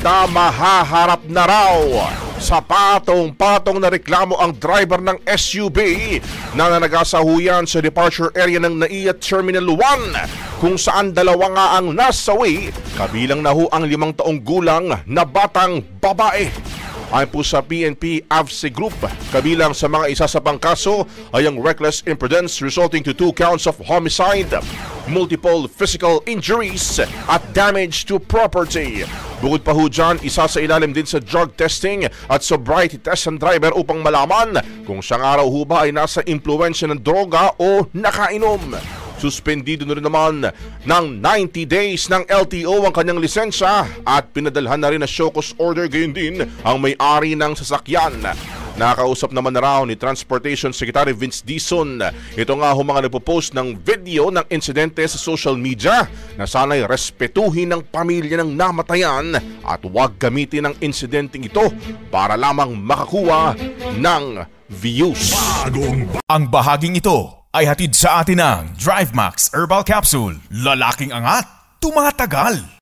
barkada mahaharap na raw. Sa patong-patong na reklamo ang driver ng SUV na nanagasahuyan sa departure area ng NAIA Terminal 1 kung saan dalawa nga ang nasawi, kabilang na ho ang 5 taong gulang na batang babae. Ayon po sa PNP AFC Group, kabilang sa mga isasapang kaso ay ang reckless imprudence resulting to 2 counts of homicide, multiple physical injuries at damage to property. Bukod pa ho dyan, isa sa ilalim din sa drug testing at sobriety test ng driver upang malaman kung siyang araw ho ba ay nasa impluensya ng droga o nakainom. Suspendido na rin naman ng 90 days ng LTO ang kanyang lisensya at pinadalhan na rin na show cause order, gayon din ang may-ari ng sasakyan. Nakausap naman na raw ni Transportation Secretary Vince Dizon. Ito nga ho mga nagpo-post ng video ng insidente sa social media na sana'y respetuhin ng pamilya ng namatayan at huwag gamitin ang insidenteng ito para lamang makakuha ng views. Ang bahaging ito ay hatid sa atin ng DriveMax Herbal Capsule. Lalaking angat, tumatagal.